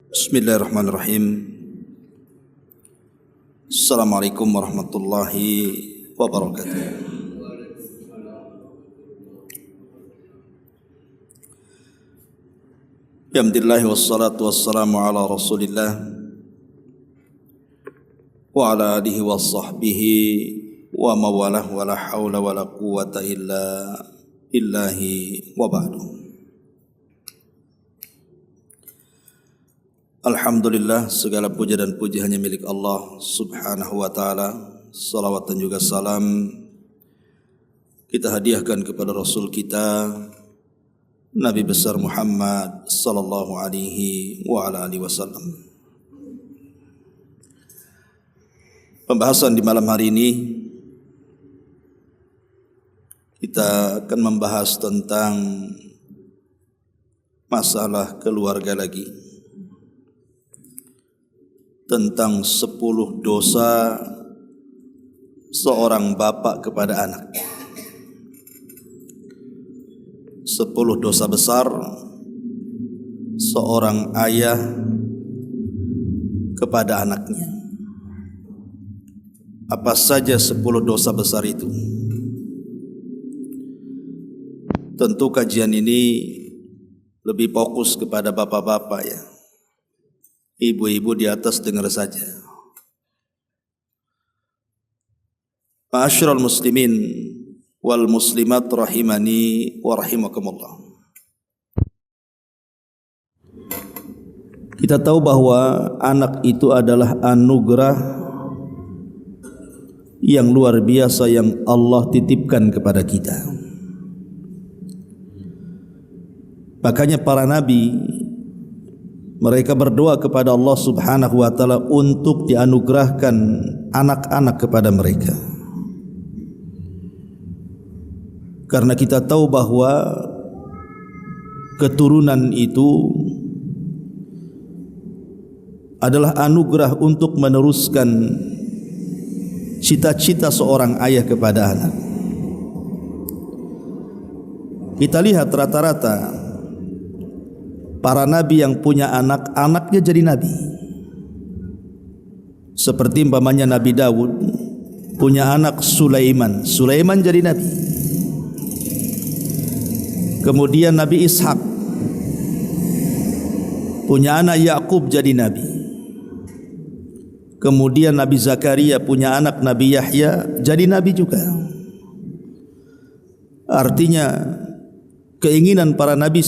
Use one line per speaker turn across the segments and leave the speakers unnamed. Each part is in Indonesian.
Bismillahirrahmanirrahim. Assalamualaikum warahmatullahi wabarakatuh. Alhamdulillah wassalatu wassalamu ala Rasulillah wa ala alihi wa sahbihi wa mawalah wa la hawla wa la quwwata illa billahi wa ba'du. Alhamdulillah, segala puja dan puji hanya milik Allah subhanahu wa ta'ala. Salawat dan juga salam kita hadiahkan kepada Rasul kita Nabi besar Muhammad sallallahu alaihi wa ala alihi wasallam. Pembahasan di malam hari ini kita akan membahas tentang masalah keluarga lagi, tentang 10 dosa seorang bapak kepada anak. 10 dosa besar seorang ayah kepada anaknya. Apa saja 10 dosa besar itu? Tentu kajian ini lebih fokus kepada bapak-bapak ya. Ibu-ibu di atas dengar saja. Ma'asyiral muslimin wal muslimat rahimani wa rahimakumullah. Kita tahu bahwa anak itu adalah anugerah yang luar biasa yang Allah titipkan kepada kita. Makanya para nabi mereka berdoa kepada Allah subhanahu wa ta'ala untuk dianugerahkan anak-anak kepada mereka. Karena kita tahu bahwa keturunan itu adalah anugerah untuk meneruskan cita-cita seorang ayah kepada anak. Kita lihat rata-rata para nabi yang punya anak, anaknya jadi nabi. Seperti umpamanya Nabi Daud punya anak Sulaiman, Sulaiman jadi nabi. Kemudian Nabi Ishak punya anak Yakub jadi nabi. Kemudian Nabi Zakaria punya anak Nabi Yahya jadi nabi juga. Artinya keinginan para nabi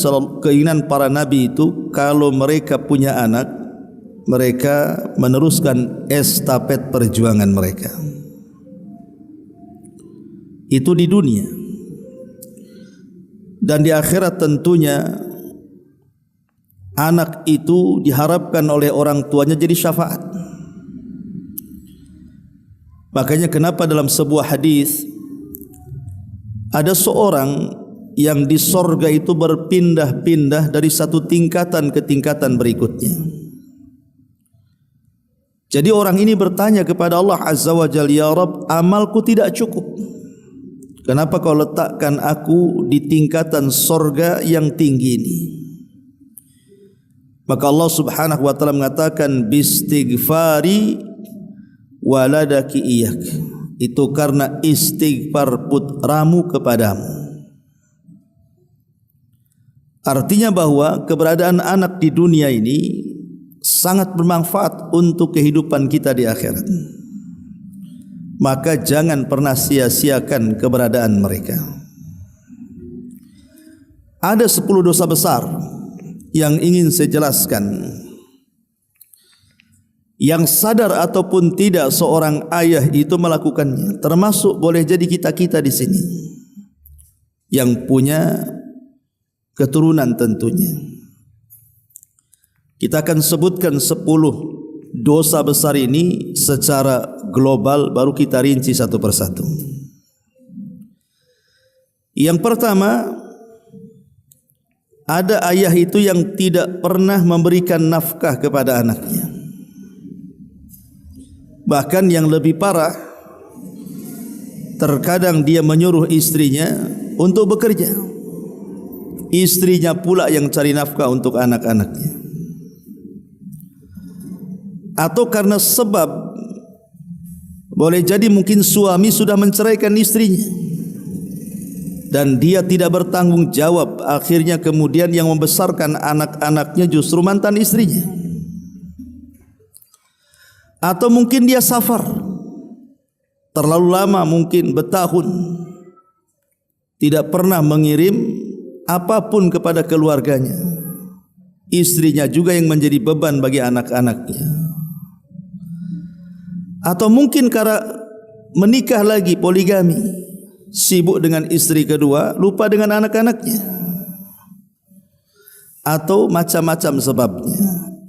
itu kalau mereka punya anak, mereka meneruskan estafet perjuangan mereka. Itu di dunia. Dan di akhirat tentunya anak itu diharapkan oleh orang tuanya jadi syafaat. Makanya kenapa dalam sebuah hadis ada seorang yang di sorga itu berpindah-pindah dari satu tingkatan ke tingkatan berikutnya. Jadi orang ini bertanya kepada Allah Azza wa Jalla, ya Rabb, amalku tidak cukup. Kenapa kau letakkan aku di tingkatan sorga yang tinggi ini? Maka Allah subhanahu wa ta'ala mengatakan, bistighfari waladaki iyak. Itu karena istighfar putramu kepadamu. Artinya bahwa keberadaan anak di dunia ini sangat bermanfaat untuk kehidupan kita di akhirat. Maka jangan pernah sia-siakan keberadaan mereka. Ada 10 dosa besar yang ingin saya jelaskan. Yang sadar ataupun tidak seorang ayah itu melakukannya, termasuk boleh jadi kita-kita di sini yang punya keturunan tentunya. Kita akan sebutkan 10 dosa besar ini secara global, baru kita rinci satu persatu. Yang pertama, ada ayah itu yang tidak pernah memberikan nafkah kepada anaknya. Bahkan yang lebih parah, terkadang dia menyuruh istrinya untuk bekerja. Istrinya pula yang cari nafkah untuk anak-anaknya. atau karena sebab boleh jadi mungkin suami sudah menceraikan istrinya dan dia tidak bertanggung jawab, akhirnya kemudian yang membesarkan anak-anaknya justru mantan istrinya. Atau mungkin dia safar terlalu lama, mungkin bertahun tidak pernah mengirim apapun kepada keluarganya. Istrinya juga yang menjadi beban bagi anak-anaknya. Atau mungkin karena menikah lagi, poligami, sibuk dengan istri kedua, lupa dengan anak-anaknya. Atau macam-macam sebabnya.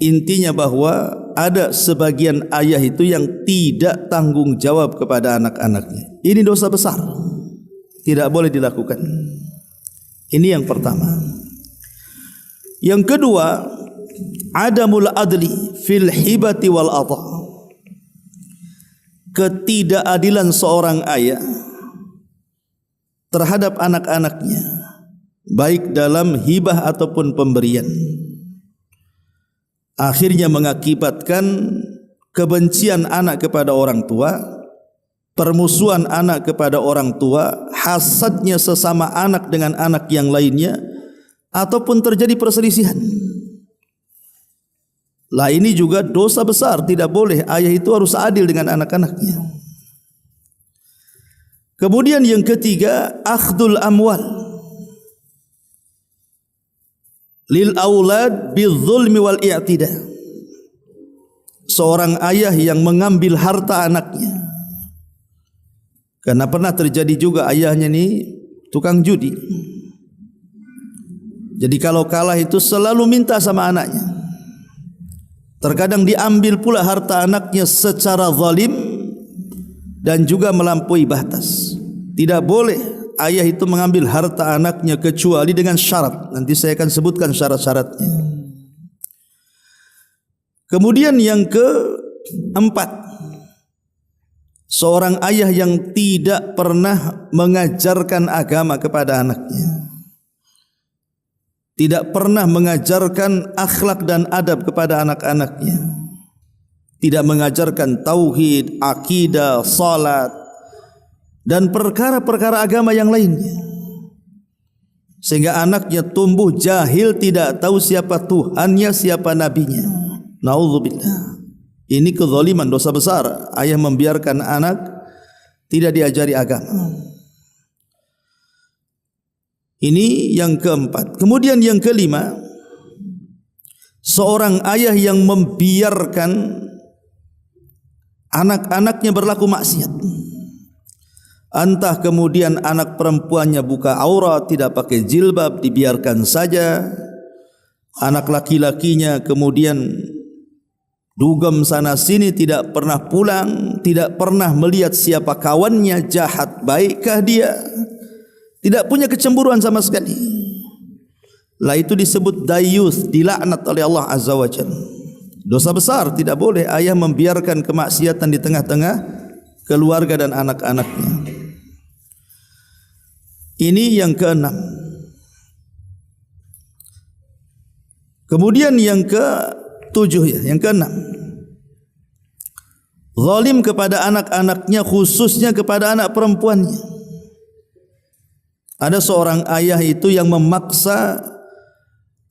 Intinya bahwa ada sebagian ayah itu yang tidak tanggung jawab kepada anak-anaknya. Ini dosa besar, tidak boleh dilakukan. Ini yang pertama. Yang kedua, adamul adli fil hibati wal atha. Ketidakadilan seorang ayah terhadap anak-anaknya, baik dalam hibah ataupun pemberian, akhirnya mengakibatkan kebencian anak kepada orang tua, permusuhan anak kepada orang tua, hasadnya sesama anak dengan anak yang lainnya, ataupun terjadi perselisihan. Lah ini juga dosa besar, tidak boleh. Ayah itu harus adil dengan anak-anaknya. Kemudian yang ketiga, akhdul amwal lil aulad bidzulmi wal i'tida. Seorang ayah yang mengambil harta anaknya. Karena pernah terjadi juga ayahnya ini tukang judi. Jadi kalau kalah itu selalu minta sama anaknya. Terkadang diambil pula harta anaknya secara zalim dan juga melampaui batas. Tidak boleh ayah itu mengambil harta anaknya kecuali dengan syarat. Nanti saya akan sebutkan syarat-syaratnya. Kemudian yang keempat, seorang ayah yang tidak pernah mengajarkan agama kepada anaknya, tidak pernah mengajarkan akhlak dan adab kepada anak-anaknya, tidak mengajarkan tauhid, akidah, salat, dan perkara-perkara agama yang lainnya, sehingga anaknya tumbuh jahil, tidak tahu siapa Tuhannya, siapa nabinya. Nauzubillah. Ini kezaliman, dosa besar. Ayah membiarkan anak tidak diajari agama. Ini yang keempat. Kemudian yang kelima, seorang ayah yang membiarkan anak-anaknya berlaku maksiat. Entah kemudian anak perempuannya buka aurat, tidak pakai jilbab, dibiarkan saja. Anak laki-lakinya kemudian dugem sana sini, tidak pernah pulang, tidak pernah melihat siapa kawannya, jahat baikkah dia, tidak punya kecemburuan sama sekali. Lah itu disebut dayus, dilaknat oleh Allah Azza wa Jalla. Dosa besar, tidak boleh ayah membiarkan kemaksiatan di tengah-tengah keluarga dan anak-anaknya. Ini yang keenam. Kemudian yang ketujuh, ya, yang keenam, zalim kepada anak-anaknya, khususnya kepada anak perempuannya. Ada seorang ayah itu yang memaksa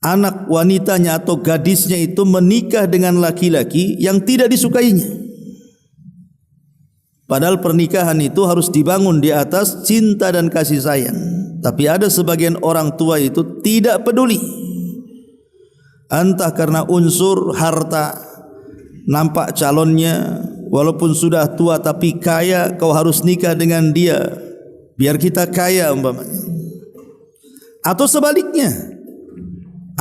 anak wanitanya atau gadisnya itu menikah dengan laki-laki yang tidak disukainya. Padahal pernikahan itu harus dibangun di atas cinta dan kasih sayang. Tapi ada sebagian orang tua itu tidak peduli. Entah karena unsur harta, nampak calonnya walaupun sudah tua tapi kaya, kau harus nikah dengan dia biar kita kaya umpamanya. Atau sebaliknya,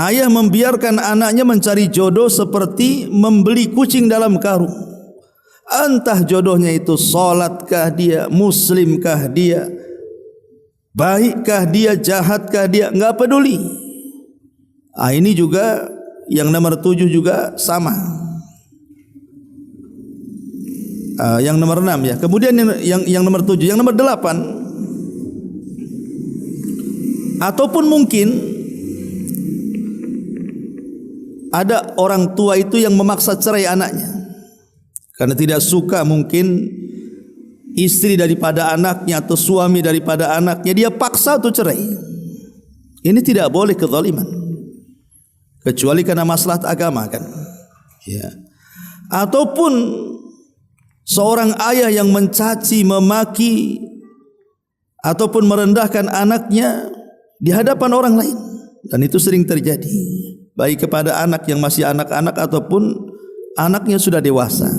ayah membiarkan anaknya mencari jodoh seperti membeli kucing dalam karung. Entah jodohnya itu salatkah dia, muslimkah dia, baikkah dia, jahatkah dia, enggak peduli. Ini juga yang nomor 7 juga sama. Yang nomor 6 ya. Kemudian yang nomor 7, yang nomor 8, ataupun mungkin ada orang tua itu yang memaksa cerai anaknya. karena tidak suka mungkin istri daripada anaknya atau suami daripada anaknya, dia paksa untuk cerai. Ini tidak boleh kezaliman, kecuali karena maslahat agama kan. Ya. Ataupun seorang ayah yang mencaci, memaki ataupun merendahkan anaknya di hadapan orang lain, dan itu sering terjadi, baik kepada anak yang masih anak-anak ataupun anaknya sudah dewasa.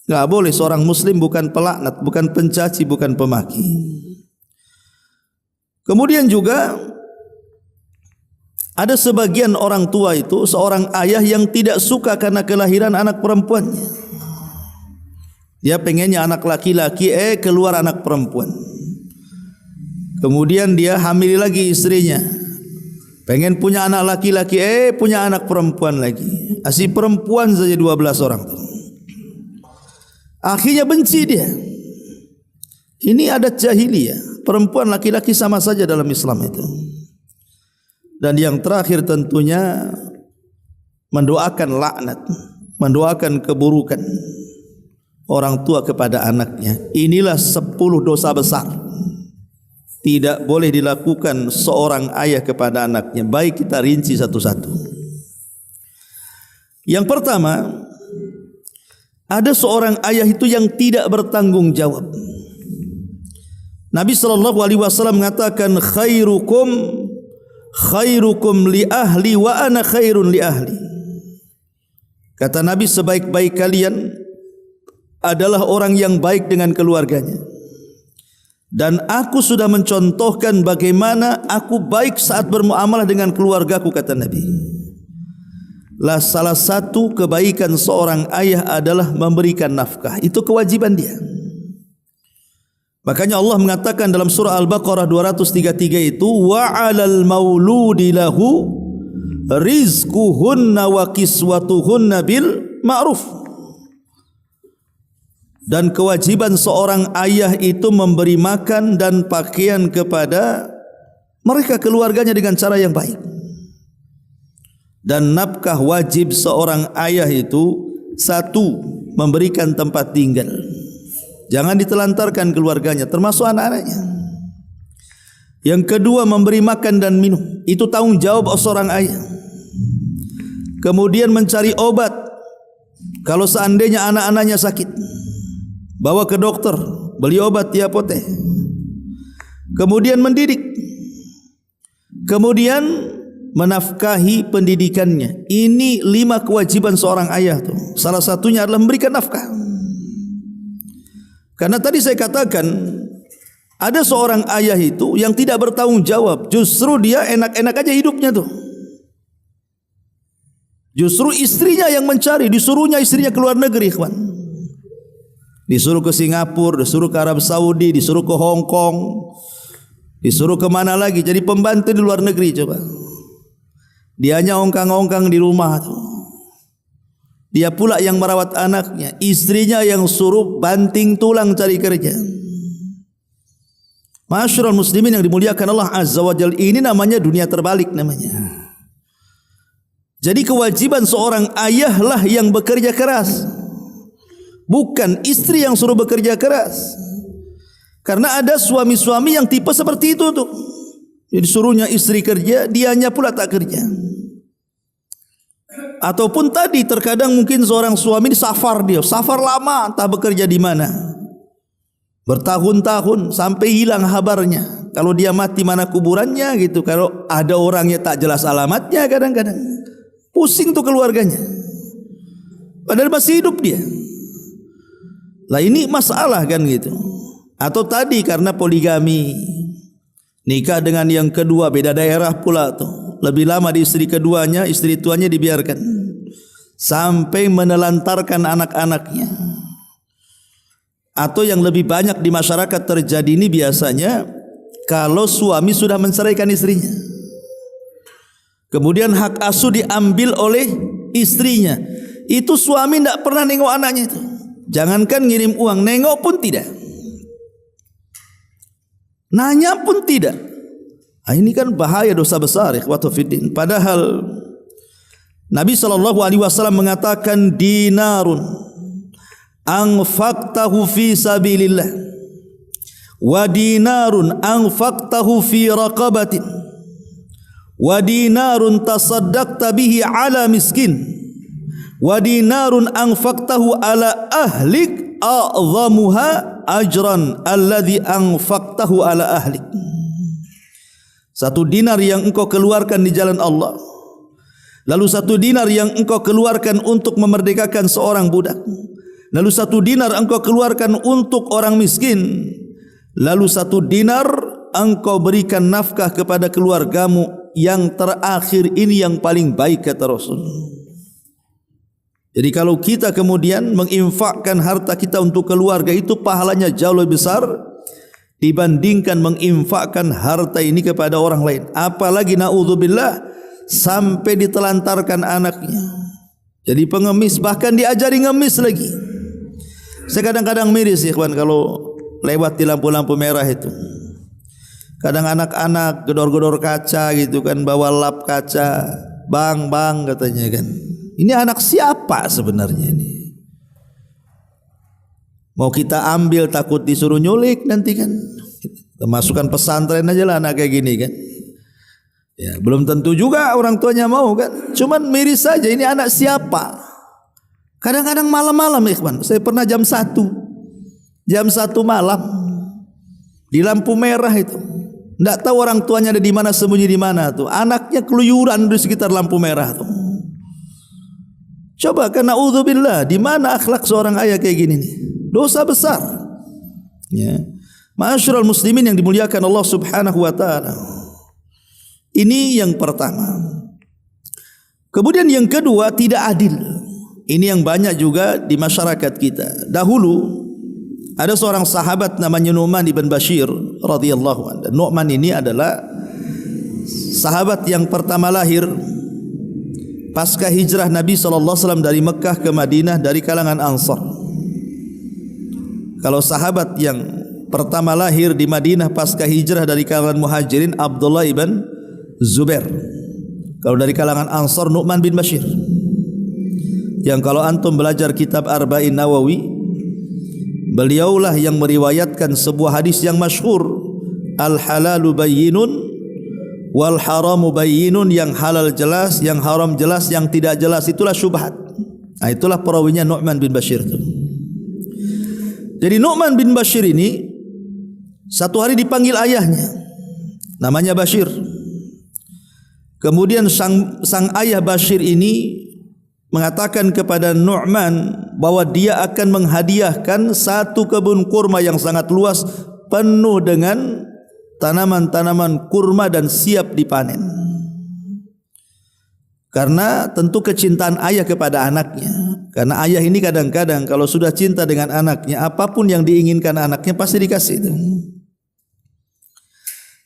Enggak boleh, seorang muslim bukan pelaknat, bukan pencaci, bukan pemaki. Kemudian juga ada sebagian orang tua itu, seorang ayah yang tidak suka karena kelahiran anak perempuannya. Dia pengennya anak laki-laki, keluar anak perempuan. Kemudian dia hamili lagi istrinya, pengen punya anak laki-laki, punya anak perempuan lagi. Si perempuan saja 12 orang. Akhirnya benci dia. Ini adat jahiliyah, perempuan laki-laki sama saja dalam Islam itu. Dan yang terakhir tentunya mendoakan laknat, mendoakan keburukan orang tua kepada anaknya. Inilah 10 dosa besar, tidak boleh dilakukan seorang ayah kepada anaknya. Baik, kita rinci satu-satu. Yang pertama, ada seorang ayah itu yang tidak bertanggung jawab. Nabi SAW mengatakan, khairukum li ahli wa ana khairun li ahli. Kata Nabi, sebaik-baik kalian adalah orang yang baik dengan keluarganya, dan aku sudah mencontohkan bagaimana aku baik saat bermuamalah dengan keluargaku, kata Nabi. Lah, salah satu kebaikan seorang ayah adalah memberikan nafkah. Itu kewajiban dia. Makanya Allah mengatakan dalam surah Al-Baqarah 233 itu, wa 'alal mauludi lahu rizquhunna wa kiswatuhunna bil ma'ruf. Dan kewajiban seorang ayah itu memberi makan dan pakaian kepada mereka keluarganya dengan cara yang baik. Dan nafkah wajib seorang ayah itu, satu, memberikan tempat tinggal, jangan ditelantarkan keluarganya termasuk anak-anaknya. Yang kedua, memberi makan dan minum, itu tanggung jawab seorang ayah. Kemudian mencari obat kalau seandainya anak-anaknya sakit, bawa ke dokter, beli obat di apotek. Kemudian mendidik, kemudian menafkahi pendidikannya. Ini 5 kewajiban seorang ayah tuh. Salah satunya adalah memberikan nafkah. Karena tadi saya katakan, ada seorang ayah itu yang tidak bertanggung jawab. Justru dia enak-enak aja hidupnya tuh. Justru istrinya yang mencari, disuruhnya istrinya keluar negeri, kawan. Disuruh ke Singapura, disuruh ke Arab Saudi, disuruh ke Hong Kong, disuruh ke mana lagi, jadi pembantu di luar negeri. Coba, dianya ongkang-ongkang di rumah tuh. Dia pula yang merawat anaknya, istrinya yang suruh banting tulang cari kerja. Masyarul muslimin yang dimuliakan Allah Azza wa Jalla, ini namanya dunia terbalik namanya. Jadi kewajiban seorang ayah lah yang bekerja keras, bukan istri yang suruh bekerja keras. Karena ada suami-suami yang tipe seperti itu tuh. Jadi suruhnya istri kerja, dianya pula tak kerja. Ataupun tadi terkadang mungkin seorang suami di safar, dia safar lama, tak bekerja di mana, bertahun-tahun sampai hilang kabarnya. Kalau dia mati mana kuburannya gitu. Kalau ada orangnya tak jelas alamatnya, kadang-kadang pusing tuh keluarganya, padahal masih hidup dia. Lah ini masalah kan gitu. Atau tadi karena poligami, nikah dengan yang kedua, beda daerah pula tuh, lebih lama di istri keduanya, istri tuanya dibiarkan sampai menelantarkan anak-anaknya. Atau yang lebih banyak di masyarakat terjadi ini biasanya kalau suami sudah menceraikan istrinya, kemudian hak asuh diambil oleh istrinya, itu suami tidak pernah nengok anaknya itu. Jangankan ngirim uang, nengok pun tidak, nanya pun tidak. Nah, ini kan bahaya, dosa besar, ikhwatu fiddin. Padahal Nabi SAW mengatakan dinarun anfaqtahu fi sabilillah wa dinarun anfaqtahu fi raqabatin wa dinarun tasaddaqta bihi ala miskin wa dinarun anfaqtahu ala ahlik a'zamuha ajran alladhi anfaqtahu ala ahlik. Satu dinar yang engkau keluarkan di jalan Allah, lalu satu dinar yang engkau keluarkan untuk memerdekakan seorang budak, lalu satu dinar engkau keluarkan untuk orang miskin, lalu satu dinar engkau berikan nafkah kepada keluargamu. Yang terakhir ini yang paling baik, kata Rasul. Jadi kalau kita kemudian menginfakkan harta kita untuk keluarga, itu pahalanya jauh lebih besar dibandingkan menginfakkan harta ini kepada orang lain. Apalagi na'udzubillah sampai ditelantarkan anaknya jadi pengemis, bahkan diajari ngemis lagi. Saya kadang-kadang miris ikhwan kalau lewat di lampu-lampu merah itu. Kadang anak-anak gedor-gedor kaca gitu kan, bawa lap kaca, bang katanya kan. Ini anak siapa sebenarnya ini? Mau kita ambil takut disuruh nyulik nanti kan. Kita masukkan pesantren aja lah anak kayak gini kan. Ya, belum tentu juga orang tuanya mau kan. Cuman miris saja, ini anak siapa? Kadang-kadang malam-malam ikhwan, saya pernah jam 1 malam di lampu merah itu. Tidak tahu orang tuanya ada di mana, sembunyi di mana tuh. Anaknya keluyuran di sekitar lampu merah tuh. Coba, karena na'udzubillah, di mana akhlak seorang ayah kayak gini nih? Dosa besar. Ya. Ma'asyiral muslimin yang dimuliakan Allah Subhanahu wa taala. Ini yang pertama. Kemudian yang kedua, tidak adil. Ini yang banyak juga di masyarakat kita. Dahulu ada seorang sahabat namanya Nu'man bin Bashir radhiyallahu anhu. Nu'man ini adalah sahabat yang pertama lahir pasca hijrah Nabi SAW dari Mekah ke Madinah dari kalangan Ansar. Kalau sahabat yang pertama lahir di Madinah pasca hijrah dari kalangan Muhajirin, Abdullah ibn Zubair. Kalau dari kalangan Ansar, Nu'man bin Bashir. Yang kalau antum belajar kitab Arba'in Nawawi, beliaulah yang meriwayatkan sebuah hadis yang masyhur, al-halalu bayyinun wal haramu bayyinun, yang halal jelas, yang haram jelas, yang tidak jelas itulah syubhat. Nah, itulah perawinya Nu'man bin Bashir itu. Jadi Nu'man bin Bashir ini satu hari dipanggil ayahnya, namanya Bashir. Kemudian sang ayah Bashir ini mengatakan kepada Nu'man bahwa dia akan menghadiahkan satu kebun kurma yang sangat luas penuh dengan tanaman-tanaman kurma dan siap dipanen. Karena tentu kecintaan ayah kepada anaknya. Karena ayah ini kadang-kadang kalau sudah cinta dengan anaknya, apapun yang diinginkan anaknya pasti dikasih itu.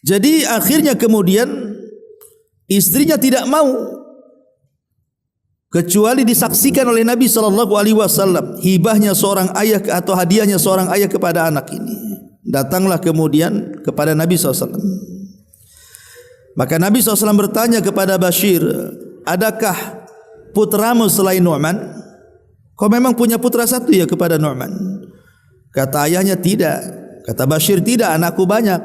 Jadi akhirnya kemudian istrinya tidak mau kecuali disaksikan oleh Nabi SAW hibahnya seorang ayah atau hadiahnya seorang ayah kepada anak ini. Datanglah kemudian kepada Nabi SAW. Maka Nabi SAW bertanya kepada Bashir, adakah putramu selain Nu'man? Kau memang punya putra satu ya kepada Nu'man? Kata ayahnya tidak. Kata Bashir, tidak, anakku banyak.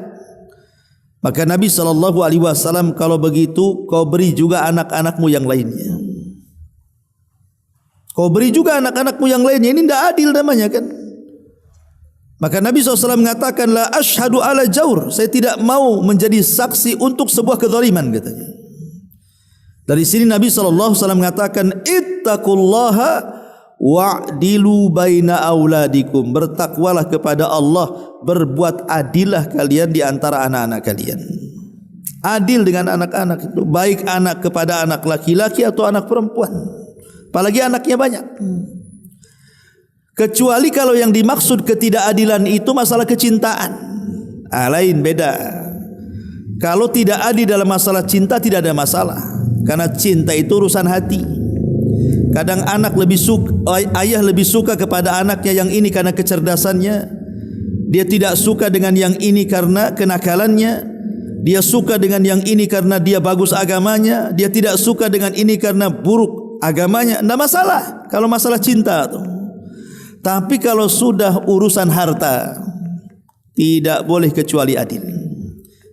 Maka Nabi SAW, kalau begitu kau beri juga anak-anakmu yang lainnya. Kau beri juga anak-anakmu yang lainnya. Ini tidak adil namanya kan. Maka Nabi SAW mengatakan, la ashhadu ala jawr, saya tidak mau menjadi saksi untuk sebuah kezaliman, katanya. Dari sini Nabi SAW mengatakan, ittaqullaha wa'dilu baina auladikum, bertakwalah kepada Allah, berbuat adillah kalian di antara anak-anak kalian. Adil dengan anak-anak itu, baik anak kepada anak laki-laki atau anak perempuan, apalagi anaknya banyak. Kecuali kalau yang dimaksud ketidakadilan itu masalah kecintaan, lain beda. Kalau tidak adil dalam masalah cinta tidak ada masalah, karena cinta itu urusan hati. Kadang anak lebih suka, ayah lebih suka kepada anaknya yang ini karena kecerdasannya, dia tidak suka dengan yang ini karena kenakalannya. Dia suka dengan yang ini karena dia bagus agamanya, dia tidak suka dengan ini karena buruk agamanya. Tidak masalah kalau masalah cinta itu. Tapi kalau sudah urusan harta, tidak boleh kecuali adil.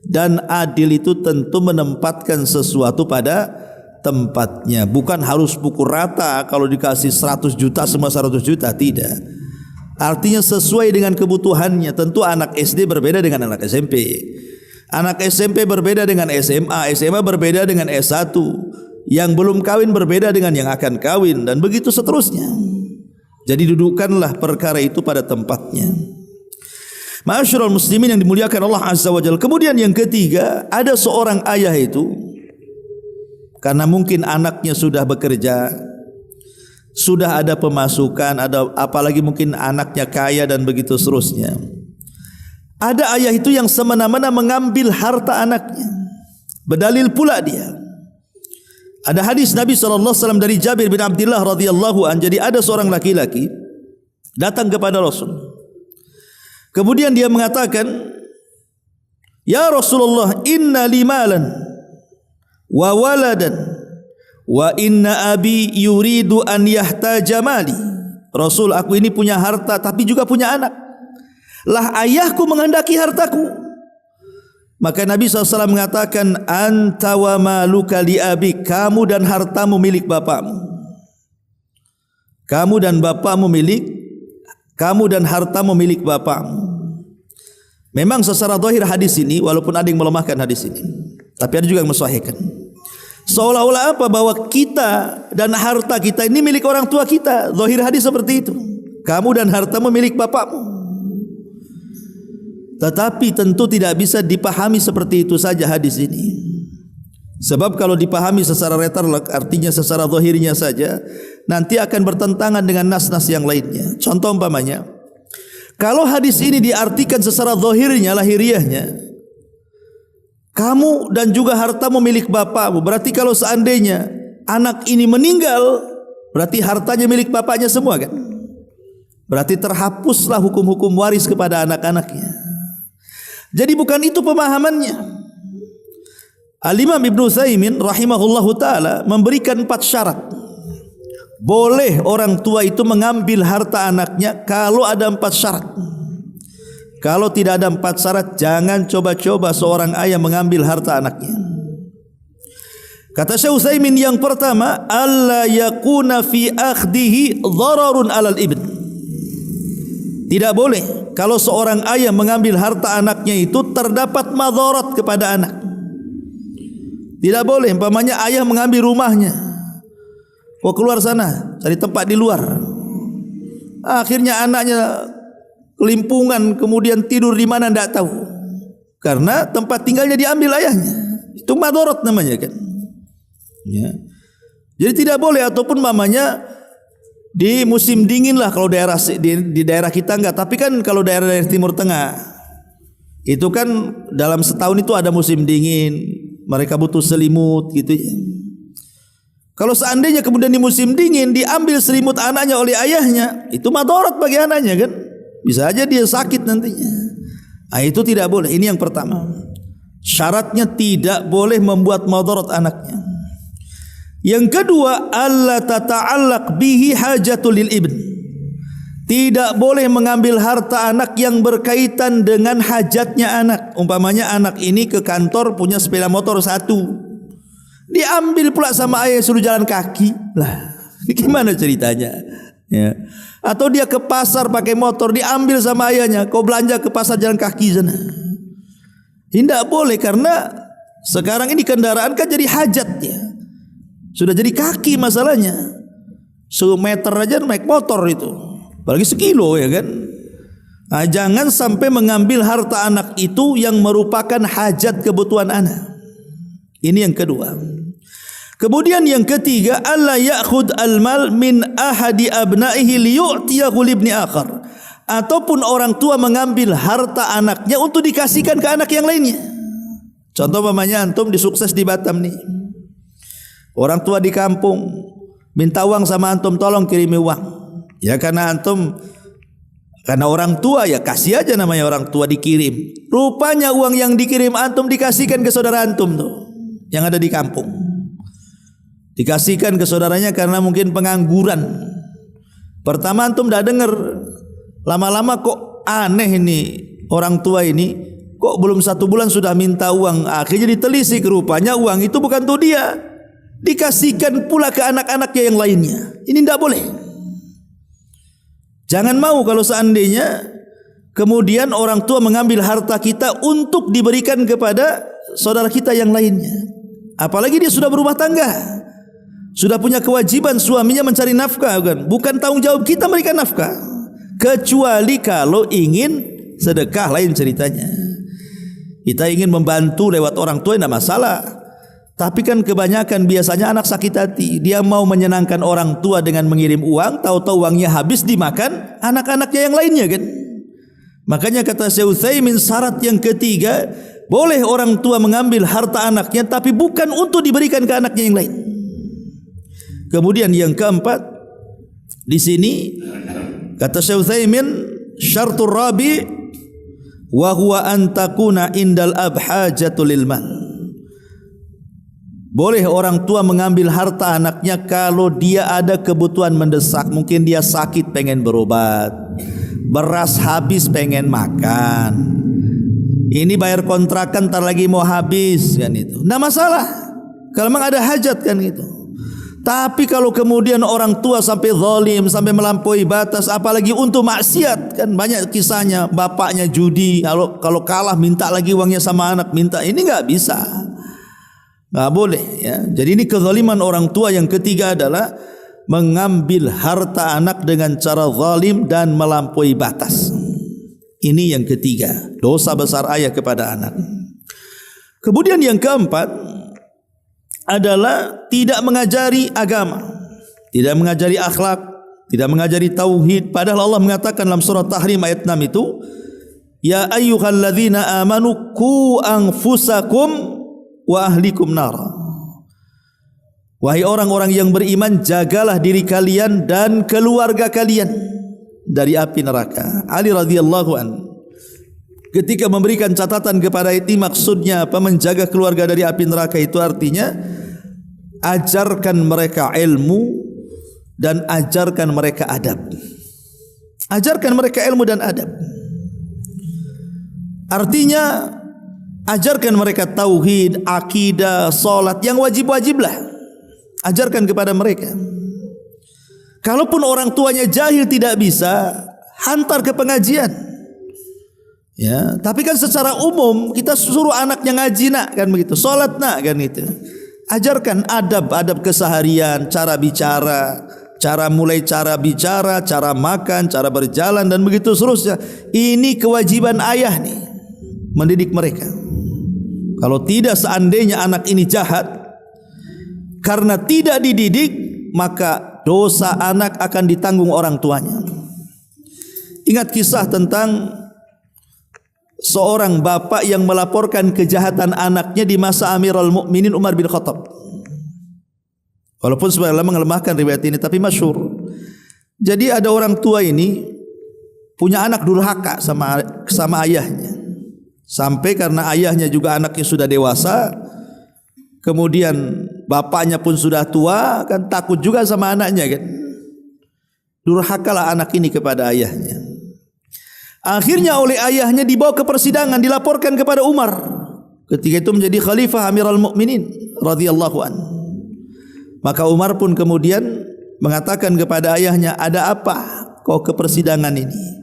Dan adil itu tentu menempatkan sesuatu pada tempatnya. Bukan harus pukul rata, kalau dikasih 100 juta semua 100 juta, tidak. Artinya sesuai dengan kebutuhannya. Tentu anak SD berbeda dengan anak SMP. Anak SMP berbeda dengan SMA, SMA berbeda dengan S1. Yang belum kawin berbeda dengan yang akan kawin, dan begitu seterusnya. Jadi dudukkanlah perkara itu pada tempatnya. Ma'asyiral muslimin yang dimuliakan Allah Azza wa Jalla. Kemudian yang ketiga, ada seorang ayah itu, karena mungkin anaknya sudah bekerja, sudah ada pemasukan, ada apalagi mungkin anaknya kaya dan begitu seterusnya. Ada ayah itu yang semena-mena mengambil harta anaknya. Berdalil pula dia. Ada hadis Nabi SAW dari Jabir bin Abdullah radhiyallahu an. Jadi ada seorang laki-laki datang kepada Rasul. Kemudian dia mengatakan, "Ya Rasulullah, inna li malan wa waladan wa inna abi yuridu an yahtaja mali." Rasul, aku ini punya harta tapi juga punya anak. Lah ayahku menghendaki hartaku. Maka Nabi SAW mengatakan, anta wa maluka li abik, kamu dan hartamu milik bapakmu. Kamu dan hartamu milik bapakmu. Memang secara zahir hadis ini, walaupun ada yang melemahkan hadis ini, tapi ada juga yang mensahihkan. Seolah-olah apa? Bahwa kita dan harta kita ini milik orang tua kita. Zahir hadis seperti itu. Kamu dan hartamu milik bapakmu. Tetapi tentu tidak bisa dipahami seperti itu saja hadis ini. Sebab kalau dipahami secara retarlek, artinya secara zahirnya saja, nanti akan bertentangan dengan nas-nas yang lainnya. Contoh umpamanya, kalau hadis ini diartikan secara zahirnya, lahiriahnya, kamu dan juga hartamu milik bapakmu, berarti kalau seandainya anak ini meninggal, berarti hartanya milik bapaknya semua kan? Berarti terhapuslah hukum-hukum waris kepada anak-anaknya. Jadi bukan itu pemahamannya. Al-Imam Ibnu Utsaimin rahimahullahu taala memberikan 4 syarat. Boleh orang tua itu mengambil harta anaknya kalau ada 4 syarat. Kalau tidak ada 4 syarat, jangan coba-coba seorang ayah mengambil harta anaknya. Kata Syekh Utsaimin, yang pertama, alla yakuna fi akhdihi dhararun 'alal ibn. Tidak boleh kalau seorang ayah mengambil harta anaknya itu terdapat madharat kepada anak. Tidak boleh, umpamanya ayah mengambil rumahnya, keluar sana, cari tempat di luar. Akhirnya anaknya kelimpungan, kemudian tidur di mana tidak tahu, karena tempat tinggalnya diambil ayahnya. Itu madharat namanya kan. Ya. Jadi tidak boleh, ataupun mamanya di musim dingin lah, kalau di daerah kita enggak, tapi kan kalau daerah Timur Tengah itu kan dalam setahun itu ada musim dingin, mereka butuh selimut gitu ya. Kalau seandainya kemudian di musim dingin diambil selimut anaknya oleh ayahnya, itu madharat bagi anaknya kan, bisa aja dia sakit nantinya. Nah, itu tidak boleh. Ini yang pertama, syaratnya tidak boleh membuat madharat anaknya. Yang kedua, alla tata'allaq bihi hajatul lil ibn. Tidak boleh mengambil harta anak yang berkaitan dengan hajatnya anak. Umpamanya anak ini ke kantor punya sepeda motor 1, diambil pula sama ayah, suruh jalan kaki. Lah, gimana ceritanya? Ya. Atau dia ke pasar pakai motor, diambil sama ayahnya, kau belanja ke pasar jalan kaki sana. Tidak boleh, karena sekarang ini kendaraan kan jadi hajat ya. Sudah jadi kaki masalahnya. 1 meter aja naik motor itu, apalagi 1 kilo ya kan. Nah, jangan sampai mengambil harta anak itu yang merupakan hajat kebutuhan anak. Ini yang kedua. Kemudian yang ketiga, alla ya'khud al-mal min ahadi abnaihi liyu'tiyahu li ibni akhar. Ataupun orang tua mengambil harta anaknya untuk dikasihkan ke anak yang lainnya. Contoh umpamanya antum disukses di Batam nih. Orang tua di kampung minta uang sama antum, tolong kirimi uang. Ya karena orang tua ya kasih aja, namanya orang tua dikirim. Rupanya uang yang dikirim antum dikasihkan ke saudara antum tuh yang ada di kampung. Dikasihkan ke saudaranya karena mungkin pengangguran. Pertama antum dah dengar, lama-lama kok aneh ini orang tua ini, kok belum 1 bulan sudah minta uang. Akhirnya ditelisik, rupanya uang itu bukan untuk dia, dikasihkan pula ke anak-anaknya yang lainnya. Ini tidak boleh. Jangan mau kalau seandainya kemudian orang tua mengambil harta kita untuk diberikan kepada saudara kita yang lainnya. Apalagi dia sudah berumah tangga, sudah punya kewajiban suaminya mencari nafkah, bukan tanggung jawab kita memberikan nafkah. Kecuali kalau ingin sedekah, lain ceritanya. Kita ingin membantu lewat orang tua, tidak masalah. Tapi kan kebanyakan biasanya anak sakit hati, dia mau menyenangkan orang tua dengan mengirim uang, tahu-tahu uangnya habis dimakan anak-anaknya yang lainnya kan. Makanya kata Syekh Utsaimin, syarat yang ketiga, boleh orang tua mengambil harta anaknya tapi bukan untuk diberikan ke anaknya yang lain. Kemudian yang keempat, di sini kata Syekh Utsaimin, syartur rabi wa huwa an takuna indal abhajatul lil mal. Boleh orang tua mengambil harta anaknya kalau dia ada kebutuhan mendesak. Mungkin dia sakit pengen berobat, beras habis pengen makan, ini bayar kontrakan ntar lagi mau habis kan itu. Nah masalah kalau memang ada hajat kan itu. Tapi kalau kemudian orang tua sampai zalim, sampai melampaui batas, apalagi untuk maksiat, kan banyak kisahnya. Bapaknya judi, kalau kalah minta lagi uangnya sama anak, minta, ini nggak bisa, nggak boleh ya. Jadi ini kezaliman orang tua. Yang ketiga adalah mengambil harta anak dengan cara zalim dan melampaui batas. Ini yang ketiga, dosa besar ayah kepada anak. Kemudian yang keempat adalah tidak mengajari agama, tidak mengajari akhlak, tidak mengajari tauhid. Padahal Allah mengatakan dalam surah Tahrim ayat 6 itu, ya ayyuhalladzina amanu qu anfusakum wa ahlikum nara. Wahai orang-orang yang beriman, jagalah diri kalian dan keluarga kalian dari api neraka. Ali radhiyallahu an ketika memberikan catatan kepada itu, maksudnya apa? Menjaga keluarga dari api neraka itu artinya ajarkan mereka ilmu dan ajarkan mereka adab. Ajarkan mereka ilmu dan adab. Artinya ajarkan mereka tauhid, akidah, salat yang wajib-wajib lah. Ajarkan kepada mereka. Kalaupun orang tuanya jahil tidak bisa, hantar ke pengajian. Ya, tapi kan secara umum kita suruh anaknya ngaji nak, kan begitu, salat nak, kan gitu. Ajarkan adab-adab keseharian, cara bicara, mulai cara bicara, cara makan, cara berjalan dan begitu seterusnya. Ini kewajiban ayah nih, mendidik mereka. Kalau tidak, seandainya anak ini jahat karena tidak dididik, maka dosa anak akan ditanggung orang tuanya. Ingat kisah tentang seorang bapak yang melaporkan kejahatan anaknya di masa Amirul Mukminin Umar bin Khattab. Walaupun sebagian ulama melemahkan riwayat ini, tapi masyhur. Jadi ada orang tua ini punya anak durhaka sama ayahnya. Sampai karena ayahnya juga anaknya sudah dewasa, kemudian bapaknya pun sudah tua, kan takut juga sama anaknya kan. Durhakalah anak ini kepada ayahnya. Akhirnya oleh ayahnya dibawa ke persidangan, dilaporkan kepada Umar. Ketika itu menjadi khalifah Amirul Mukminin radhiyallahu an. Maka Umar pun kemudian mengatakan kepada ayahnya, ada apa kau ke persidangan ini?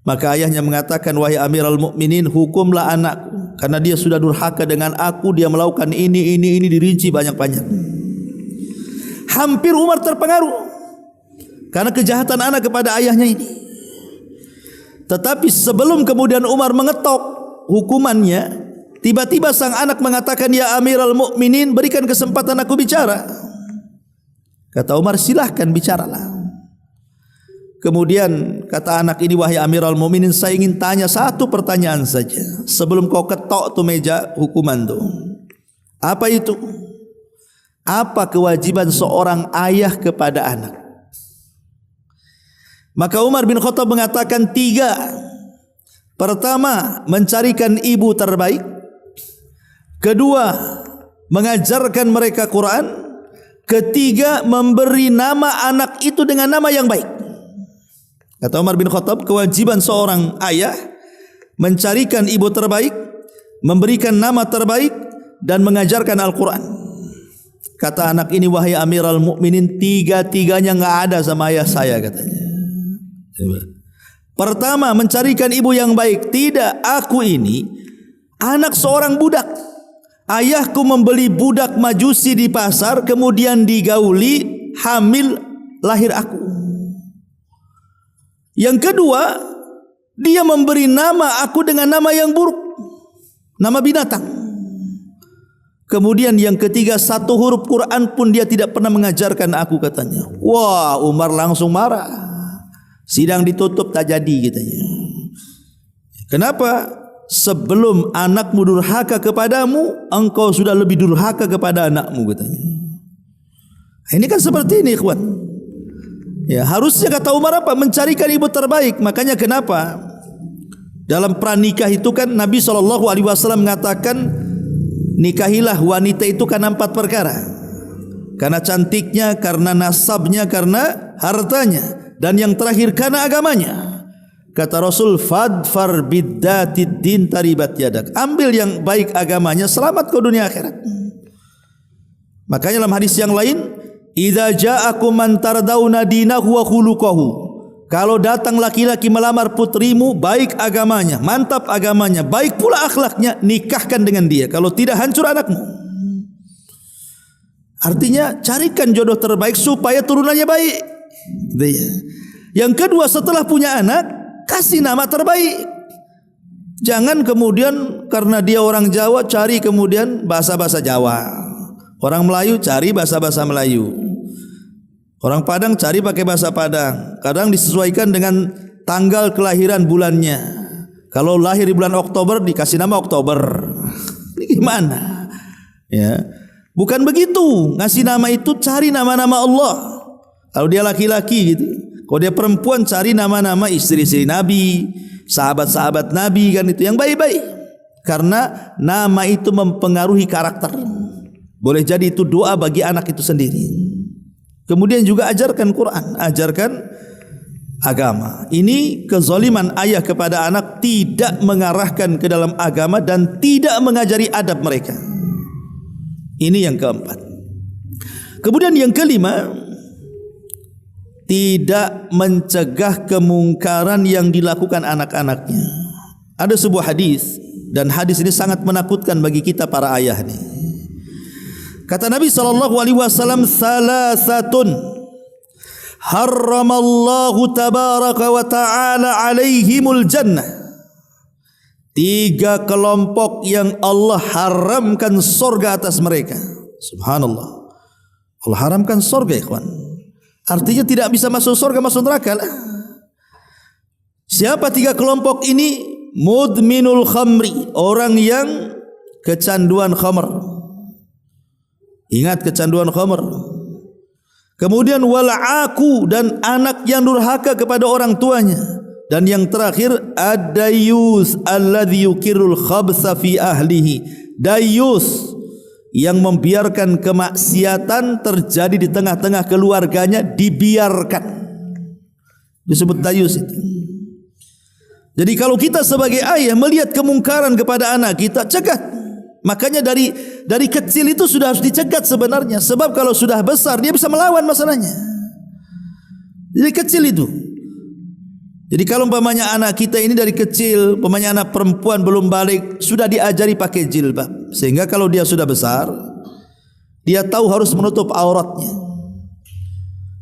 Maka ayahnya mengatakan, wahai Amirul Mukminin, hukumlah anakku karena dia sudah durhaka dengan aku, dia melakukan ini dirinci banyak-banyak. Hampir Umar terpengaruh karena kejahatan anak kepada ayahnya ini. Tetapi sebelum kemudian Umar mengetok hukumannya, tiba-tiba sang anak mengatakan, ya Amirul Mukminin, berikan kesempatan aku bicara. Kata Umar, silahkan bicaralah. Kemudian kata anak ini, wahai Amirul Mukminin, saya ingin tanya satu pertanyaan saja sebelum kau ketok tuh meja hukuman tuh. Apa itu? Apa kewajiban seorang ayah kepada anak? Maka Umar bin Khattab mengatakan 3. Pertama, mencarikan ibu terbaik. Kedua, mengajarkan mereka Quran. Ketiga, memberi nama anak itu dengan nama yang baik. Kata Umar bin Khattab, kewajiban seorang ayah mencarikan ibu terbaik, memberikan nama terbaik dan mengajarkan Al-Quran. Kata anak ini, wahai Amirul Mukminin, tiga-tiganya enggak ada sama ayah saya, katanya. Pertama, mencarikan ibu yang baik. Tidak, aku ini anak seorang budak. Ayahku membeli budak majusi di pasar, kemudian digauli, hamil, lahir aku. Yang kedua, dia memberi nama aku dengan nama yang buruk, nama binatang. Kemudian yang ketiga, satu huruf Quran pun dia tidak pernah mengajarkan aku, katanya. Wah, Umar langsung marah. Sidang ditutup, tak jadi, katanya. Kenapa? Sebelum anakmu durhaka kepadamu, engkau sudah lebih durhaka kepada anakmu, katanya. Ini kan seperti ini, ikhwan. Ya, harusnya kata Umar apa? Mencarikan ibu terbaik. Makanya kenapa dalam pranikah itu kan Nabi SAW mengatakan, nikahilah wanita itu karena 4 perkara. Karena cantiknya, karena nasabnya, karena hartanya, dan yang terakhir karena agamanya. Kata Rasul, fadfar biddatid din taribat yadak. Ambil yang baik agamanya, selamat ke dunia akhirat. Makanya dalam hadis yang lain, idza ja'akum man tardawna dinahu wa khuluquhu. Kalau datang laki-laki melamar putrimu, baik agamanya, mantap agamanya, baik pula akhlaknya, nikahkan dengan dia. Kalau tidak, hancur anakmu. Artinya carikan jodoh terbaik supaya turunannya baik. Yang kedua, setelah punya anak, kasih nama terbaik. Jangan kemudian karena dia orang Jawa cari kemudian bahasa-bahasa Jawa. Orang Melayu cari bahasa-bahasa Melayu. Orang Padang cari pakai bahasa Padang. Kadang disesuaikan dengan tanggal kelahiran bulannya. Kalau lahir di bulan Oktober dikasih nama Oktober. Ini gimana? Ya. Bukan begitu. Ngasih nama itu cari nama-nama Allah. Kalau dia laki-laki gitu. Kalau dia perempuan cari nama-nama istri-istri Nabi, sahabat-sahabat Nabi, kan itu yang baik-baik. Karena nama itu mempengaruhi karakter. Boleh jadi itu doa bagi anak itu sendiri. Kemudian juga ajarkan Quran, ajarkan agama. Ini kezaliman ayah kepada anak, tidak mengarahkan ke dalam agama dan tidak mengajari adab mereka. Ini yang keempat. Kemudian yang kelima, tidak mencegah kemungkaran yang dilakukan anak-anaknya. Ada sebuah hadis, dan hadis ini sangat menakutkan bagi kita para ayah nih. Kata Nabi SAW, salasatun harramallahu tabaraka wa ta'ala alaihimul jannah. 3 kelompok yang Allah haramkan surga atas mereka. Subhanallah. Allah haramkan surga, ikhwan. Artinya tidak bisa masuk surga, masuk neraka lah. Siapa 3 kelompok ini? Mudminul khamri, orang yang kecanduan khamr. Ingat kecanduan khamr. Kemudian wal'aku, dan anak yang durhaka kepada orang tuanya. Dan yang terakhir ad-dayyus alladhi yukirul khabsa fi ahlihi. Dayyus yang membiarkan kemaksiatan terjadi di tengah-tengah keluarganya, dibiarkan. Disebut dayyus itu. Jadi kalau kita sebagai ayah melihat kemungkaran kepada anak kita, cegat. Makanya dari kecil itu sudah harus dicegat sebenarnya. Sebab kalau sudah besar dia bisa melawan masalahnya. Dari kecil itu. Jadi kalau umpamanya anak kita ini dari kecil, umpamanya anak perempuan belum balik, sudah diajari pakai jilbab. Sehingga kalau dia sudah besar, dia tahu harus menutup auratnya.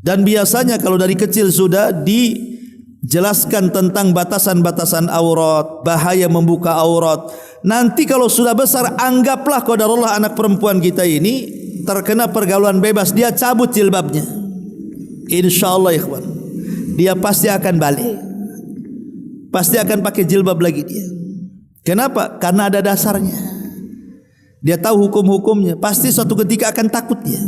Dan biasanya kalau dari kecil sudah dijelaskan tentang batasan-batasan aurat, bahaya membuka aurat. Nanti kalau sudah besar, anggaplah qadarullah anak perempuan kita ini terkena pergaulan bebas, dia cabut jilbabnya. Insyaallah ikhwan, dia pasti akan balik. Pasti akan pakai jilbab lagi dia. Kenapa? Karena ada dasarnya. Dia tahu hukum-hukumnya. Pasti suatu ketika akan takut dia.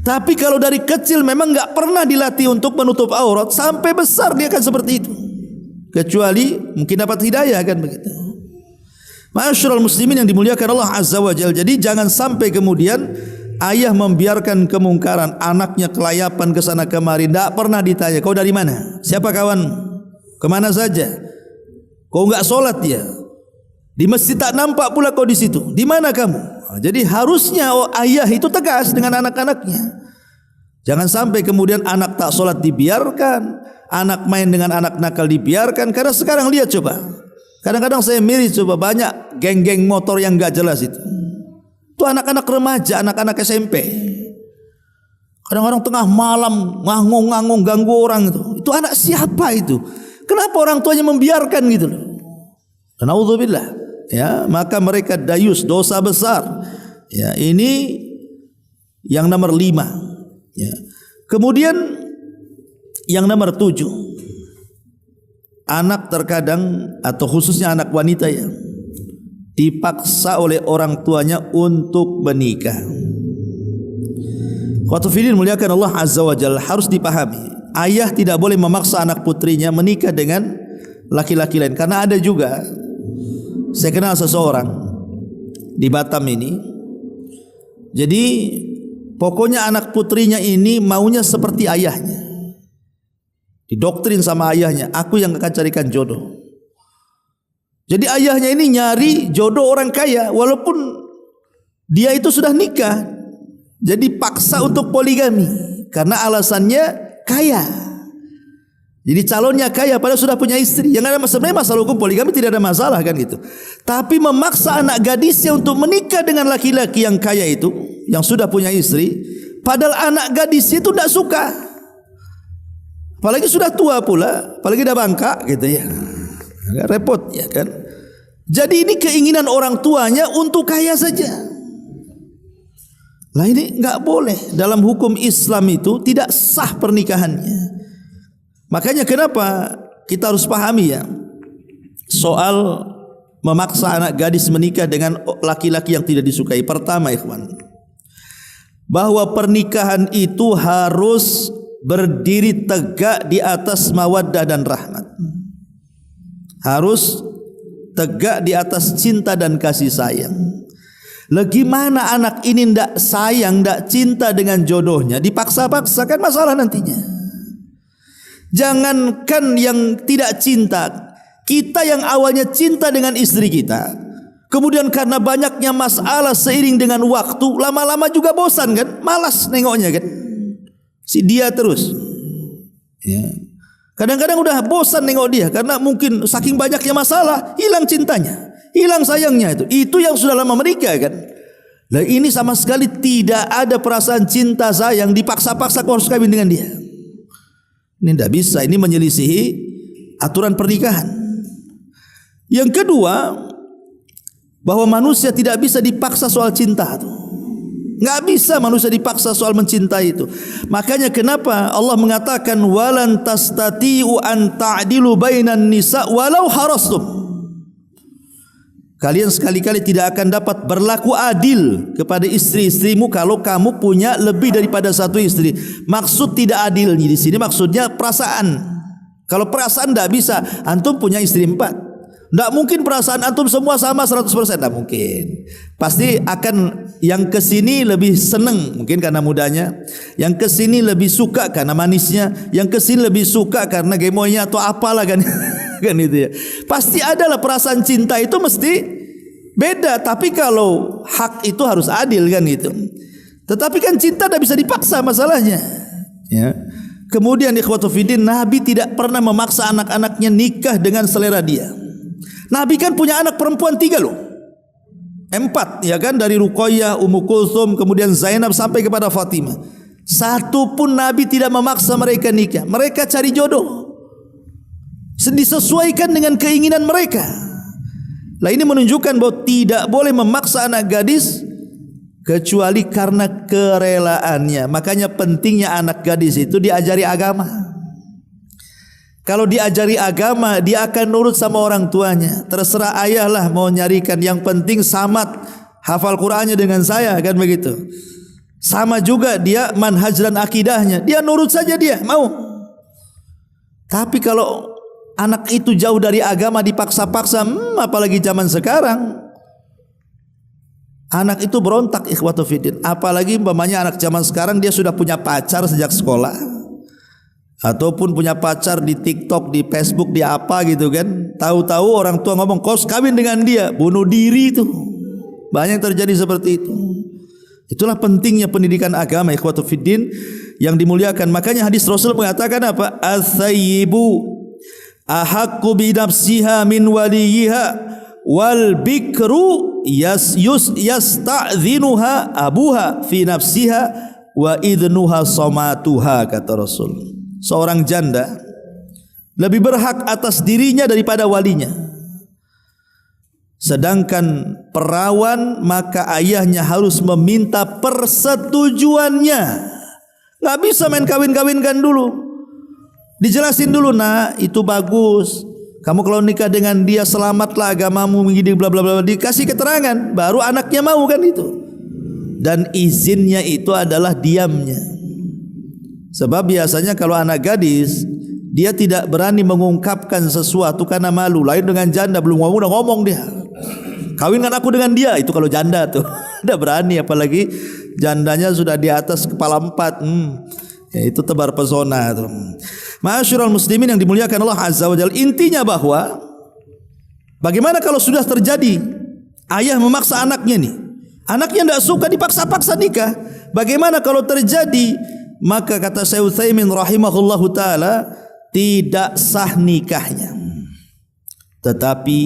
Tapi kalau dari kecil memang enggak pernah dilatih untuk menutup aurat, sampai besar dia akan seperti itu. Kecuali mungkin dapat hidayah, kan begitu. Ma'asyiral muslimin yang dimuliakan Allah Azza wa Jalla. Jadi jangan sampai kemudian ayah membiarkan kemungkaran, anaknya kelayapan ke sana kemari, tidak pernah ditanya, kau dari mana? Siapa kawan? Kemana saja? Kau enggak sholat ya? Di masjid tak nampak pula kau di situ. Di mana kamu? Jadi harusnya ayah itu tegas dengan anak-anaknya. Jangan sampai kemudian anak tak sholat dibiarkan, anak main dengan anak nakal dibiarkan. Karena sekarang lihat coba, kadang-kadang saya miris coba, banyak geng-geng motor yang enggak jelas itu. Itu anak-anak remaja, anak-anak SMP. Kadang-kadang tengah malam ngangung-ngangung ganggu orang itu. Itu anak siapa itu? Kenapa orang tuanya membiarkan gitu loh? Naudzubillah. Ya, maka mereka dayus, dosa besar. Ya, ini yang nomor 5. Ya. Kemudian yang nomor 7, anak terkadang atau khususnya anak wanita ya, dipaksa oleh orang tuanya untuk menikah. Qatu filin muliakan Allah Azza wa Jalla, harus dipahami, ayah tidak boleh memaksa anak putrinya menikah dengan laki-laki lain. Karena ada juga, saya kenal seseorang di Batam ini, jadi pokoknya anak putrinya ini maunya seperti ayahnya, didoktrin sama ayahnya, aku yang akan carikan jodoh. Jadi ayahnya ini nyari jodoh orang kaya, walaupun dia itu sudah nikah, jadi paksa untuk poligami karena alasannya kaya. Jadi calonnya kaya padahal sudah punya istri. Yang ada sebenarnya masalah hukum poligami tidak ada masalah kan gitu. Tapi memaksa anak gadisnya untuk menikah dengan laki-laki yang kaya itu, yang sudah punya istri, padahal anak gadisnya itu tidak suka. Apalagi sudah tua pula, apalagi dah bangka gitu ya. Agak repot ya kan. Jadi ini keinginan orang tuanya untuk kaya saja. Lah ini enggak boleh. Dalam hukum Islam itu tidak sah pernikahannya. Makanya kenapa kita harus pahami ya soal memaksa anak gadis menikah dengan laki-laki yang tidak disukai. Pertama ikhwan, bahwa pernikahan itu harus berdiri tegak di atas mawaddah dan rahmat. Harus tegak di atas cinta dan kasih sayang. Bagaimana anak ini tidak sayang, tidak cinta dengan jodohnya, dipaksa-paksa kan masalah nantinya. Jangankan yang tidak cinta, kita yang awalnya cinta dengan istri kita, kemudian karena banyaknya masalah seiring dengan waktu, lama-lama juga bosan kan, malas nengoknya kan, si dia terus. Ya. Kadang-kadang udah bosan nengok dia karena mungkin saking banyaknya masalah, hilang cintanya, hilang sayangnya itu. Itu yang sudah lama menikah kan. Nah ini sama sekali tidak ada perasaan cinta sayang, dipaksa-paksa kau harus kawin dengan dia. Ini tidak bisa, ini menyelisihi aturan pernikahan. Yang kedua, bahwa manusia tidak bisa dipaksa soal cinta itu. Enggak bisa manusia dipaksa soal mencintai itu. Makanya kenapa Allah mengatakan walan tastati'u an ta'dilu bainan nisa walau harastum. Kalian sekali-kali tidak akan dapat berlaku adil kepada istri-istrimu kalau kamu punya lebih daripada satu istri. Maksud tidak adil di sini maksudnya perasaan. Kalau perasaan tidak bisa, antum punya istri 4. Tidak mungkin perasaan antum semua sama 100%, tidak mungkin. Pasti akan yang kesini lebih senang mungkin karena mudanya, yang kesini lebih suka karena manisnya, yang kesini lebih suka karena gemoynya atau apalah kan. Kan itu ya. Pasti adalah perasaan cinta itu mesti beda, tapi kalau hak itu harus adil kan gitu. Tetapi kan cinta tidak bisa dipaksa masalahnya. Ya. Kemudian ikhwatu fiddin, Nabi tidak pernah memaksa anak-anaknya nikah dengan selera dia. Nabi kan punya anak perempuan 3 loh. 4 ya kan, dari Ruqayyah, Ummu Kulthum, kemudian Zainab sampai kepada Fatimah. Satu pun Nabi tidak memaksa mereka nikah. Mereka cari jodoh, disesuaikan dengan keinginan mereka. Lah ini menunjukkan bahwa tidak boleh memaksa anak gadis kecuali karena kerelaannya. Makanya pentingnya anak gadis itu diajari agama. Kalau diajari agama, dia akan nurut sama orang tuanya. Terserah ayah lah mau nyarikan, yang penting samat hafal Qur'annya dengan saya kan begitu. Sama juga dia manhaj dan akidahnya, dia nurut saja, dia mau. Tapi kalau anak itu jauh dari agama dipaksa-paksa, apalagi zaman sekarang, Anak itu berontak ikhwatu fiddin. Apalagi umpamanya anak zaman sekarang dia sudah punya pacar sejak sekolah, ataupun punya pacar di TikTok, di Facebook, di apa gitu kan. Tahu-tahu orang tua ngomong kau kawin dengan dia, bunuh diri itu. Banyak terjadi seperti itu. Itulah pentingnya pendidikan agama ikhwatu fiddin yang dimuliakan. Makanya hadis Rasul mengatakan apa? As-sayyibu ahaqqu bi nafsiha min waliyiha wal bikru yasta'dhinuha abuha fi nafsiha wa idnuha somatuha, kata Rasul. Seorang janda lebih berhak atas dirinya daripada walinya, sedangkan perawan maka ayahnya harus meminta persetujuannya. Gak bisa main kawin-kawinkan dulu, dijelasin dulu, nah itu bagus, kamu kalau nikah dengan dia selamatlah agamamu begini bla bla bla, dikasih keterangan baru anaknya mau kan itu. Dan izinnya itu adalah diamnya. Sebab biasanya kalau anak gadis dia tidak berani mengungkapkan sesuatu karena malu. Lain dengan janda, belum ngomong udah ngomong dia, kawinkan aku dengan dia. Itu kalau janda tuh udah berani, apalagi jandanya sudah di atas kepala 4. Ya, itu tebar pesona tuh. Ma'asyiral muslimin yang dimuliakan Allah Azza wa Jalla, intinya bahwa bagaimana kalau sudah terjadi ayah memaksa anaknya nih, anaknya tidak suka dipaksa-paksa nikah, bagaimana kalau terjadi? Maka kata Syekh Utsaimin rahimahullahu taala, tidak sah nikahnya. Tetapi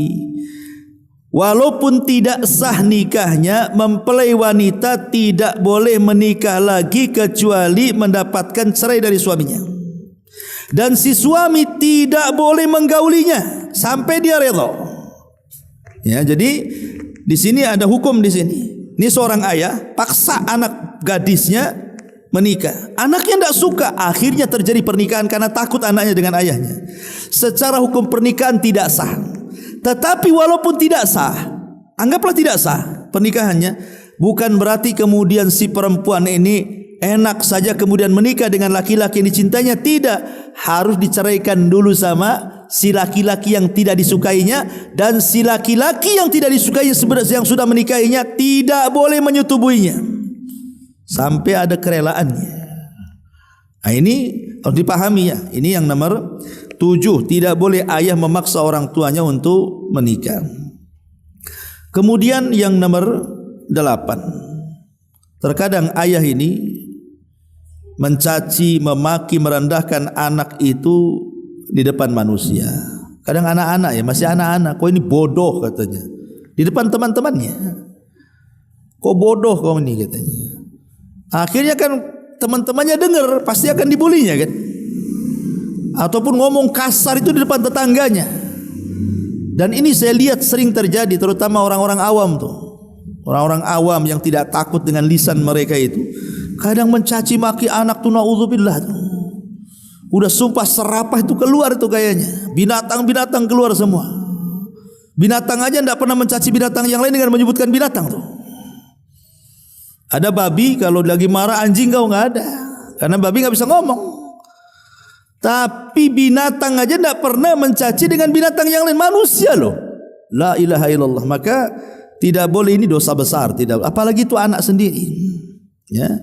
walaupun tidak sah nikahnya, mempelai wanita tidak boleh menikah lagi kecuali mendapatkan cerai dari suaminya. Dan si suami tidak boleh menggaulinya sampai dia rela. Ya, jadi di sini ada hukum di sini. Ini seorang ayah paksa anak gadisnya menikah. Anaknya tidak suka, akhirnya terjadi pernikahan karena takut anaknya dengan ayahnya. Secara hukum pernikahan tidak sah. Tetapi walaupun tidak sah, anggaplah tidak sah pernikahannya, bukan berarti kemudian si perempuan ini enak saja kemudian menikah dengan laki-laki yang dicintainya. Tidak, harus diceraikan dulu sama si laki-laki yang tidak disukainya, dan si laki-laki yang tidak disukainya yang sudah menikahinya tidak boleh menyetubuinya sampai ada kerelaannya. Nah, ini harus dipahami ya. Ini yang nomor 7, tidak boleh ayah memaksa orang tuanya untuk menikah. Kemudian yang nomor 8, terkadang ayah ini mencaci, memaki, merendahkan anak itu di depan manusia. Kadang anak-anak ya, masih anak-anak, kok ini bodoh katanya di depan teman-temannya. Kok bodoh kau ini katanya. Akhirnya kan teman-temannya dengar, pasti akan dibulinya kan, ataupun ngomong kasar itu di depan tetangganya. Dan ini saya lihat sering terjadi, terutama orang-orang awam tuh. Orang-orang awam yang tidak takut dengan lisan mereka itu kadang mencaci maki anak tuh, naudzubillah tuh. Udah sumpah serapah itu keluar itu kayaknya. Binatang-binatang keluar semua. Binatang aja tidak pernah mencaci binatang yang lain dengan menyebutkan binatang tuh. Ada babi kalau lagi marah, anjing kau nggak ada, karena babi nggak bisa ngomong. Tapi binatang aja tidak pernah mencaci dengan binatang yang lain, manusia loh. La ilaha illallah. Maka tidak boleh, ini dosa besar, tidak. Apalagi itu anak sendiri. Ya.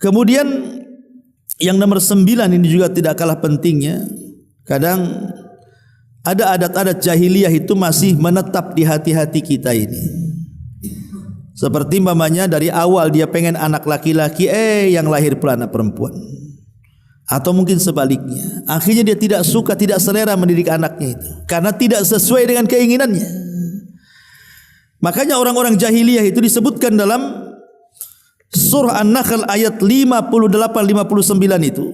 Kemudian yang nomor 9 ini juga tidak kalah pentingnya. Kadang ada adat-adat jahiliyah itu masih menetap di hati-hati kita ini. Seperti mamanya dari awal dia pengen anak laki-laki, yang lahir pula anak perempuan. Atau mungkin sebaliknya, akhirnya dia tidak suka, tidak selera mendidik anaknya itu karena tidak sesuai dengan keinginannya. Makanya orang-orang jahiliyah itu disebutkan dalam surah An-Nahl ayat 58-59 itu,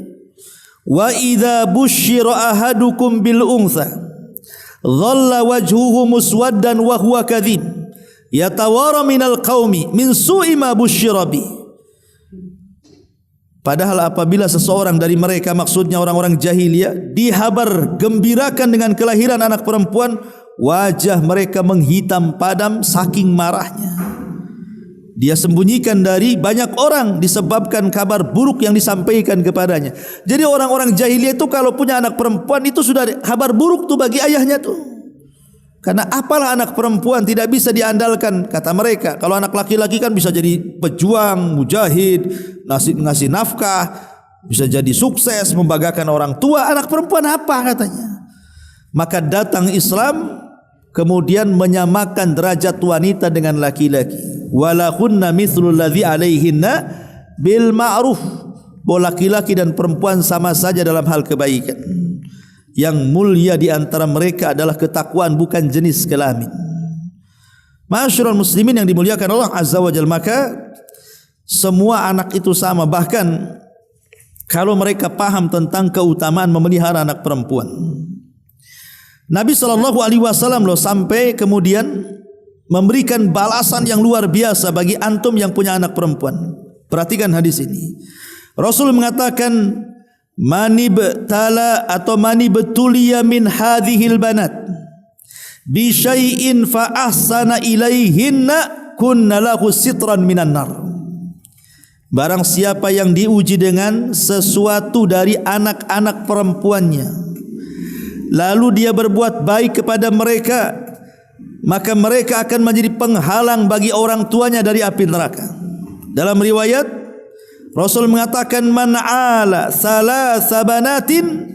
wa idza busyira ahadukum bil untha dhalla wajhuhu muswaddan wa huwa kadhib yatawara minal qaumi min su'i ma busyira bi. Padahal apabila seseorang dari mereka, maksudnya orang-orang jahiliyah, dihabar gembirakan dengan kelahiran anak perempuan, wajah mereka menghitam padam saking marahnya. Dia sembunyikan dari banyak orang disebabkan kabar buruk yang disampaikan kepadanya. Jadi orang-orang jahiliyah itu kalau punya anak perempuan itu sudah kabar buruk tuh bagi ayahnya tuh.
Karena apalah anak perempuan tidak bisa diandalkan, kata mereka. Kalau anak laki-laki kan bisa jadi pejuang, mujahid, ngasih nafkah, bisa jadi sukses, membanggakan orang tua. Anak perempuan apa katanya? Maka datang Islam kemudian menyamakan derajat wanita dengan laki-laki. Walahunna mithlul ladzi alaihinna bil ma'ruf. Bahwa laki-laki dan perempuan sama saja dalam hal kebaikan. Yang mulia di antara mereka adalah ketakwaan, bukan jenis kelamin. Ma'asyiral muslimin yang dimuliakan Allah Azza wa Jalla, maka semua anak itu sama. Bahkan kalau mereka paham tentang keutamaan memelihara anak perempuan. Nabi SAW loh sampai kemudian memberikan balasan yang luar biasa bagi antum yang punya anak perempuan. Perhatikan hadis ini. Rasul mengatakan, mani betala atau mani betulia min hadhil banat bi syai'in fa ahsana ilaihinna kunna lahu sitran minan nar. Barang siapa yang diuji dengan sesuatu dari anak-anak perempuannya, lalu dia berbuat baik kepada mereka, maka mereka akan menjadi penghalang bagi orang tuanya dari api neraka. Dalam riwayat Rasul mengatakan, man ala salasa banatin